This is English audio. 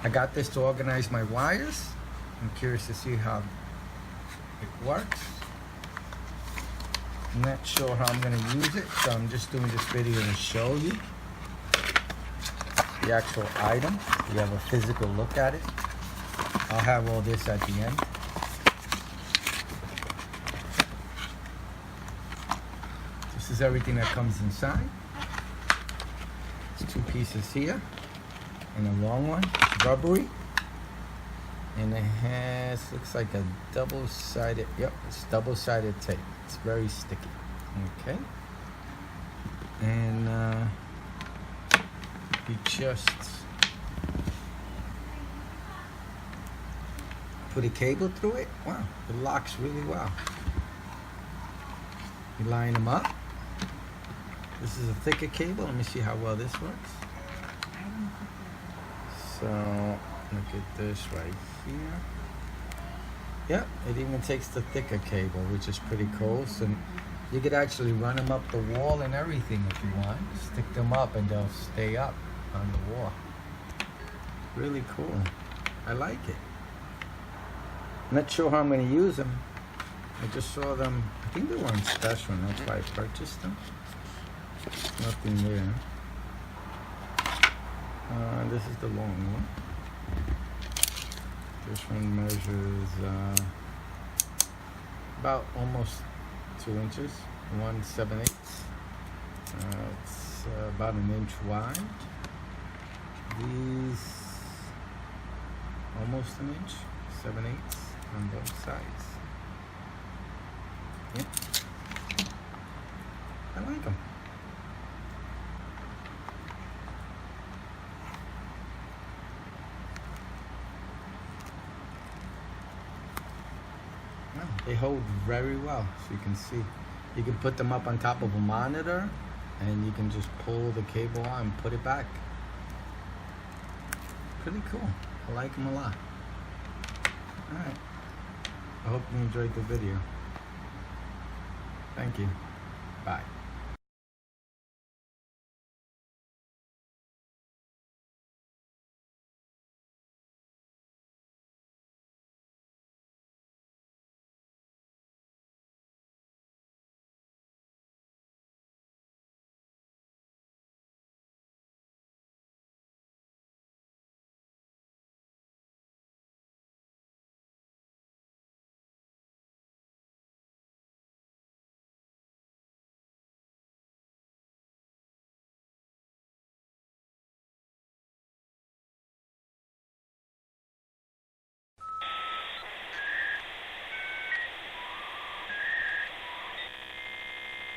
I got this to organize my wires. I'm curious to see how it works. I'm not sure how I'm gonna use it, so I'm just doing this video to show you the actual item. You have a physical look at it. I'll have all this at the end. This is everything that comes inside. It's two pieces here and a long one. It's rubbery. And it has, looks like a double-sided, yep, it's double-sided tape. It's very sticky. Okay. And you just put a cable through it. Wow, it locks really well. You line them up. This is a thicker cable. Let me see how well this works. So look at this right here. Yep, it even takes the thicker cable, which is pretty cool. So you could actually run them up the wall and everything if you want. Stick them up and they'll stay up on the wall. Really cool. I like it. Not sure how I'm going to use them. I just saw them. I think they were on special, and that's why I purchased them. Nothing there. This is the long one. This one measures about almost 2 inches, 1/7/8. It's about an inch wide. These almost an inch, 7/8 on both sides. Yep. I like them. They hold very well, so you can see. You can put them up on top of a monitor, and you can just pull the cable on and put it back. Pretty cool. I like them a lot. Alright. I hope you enjoyed the video. Thank you. Bye.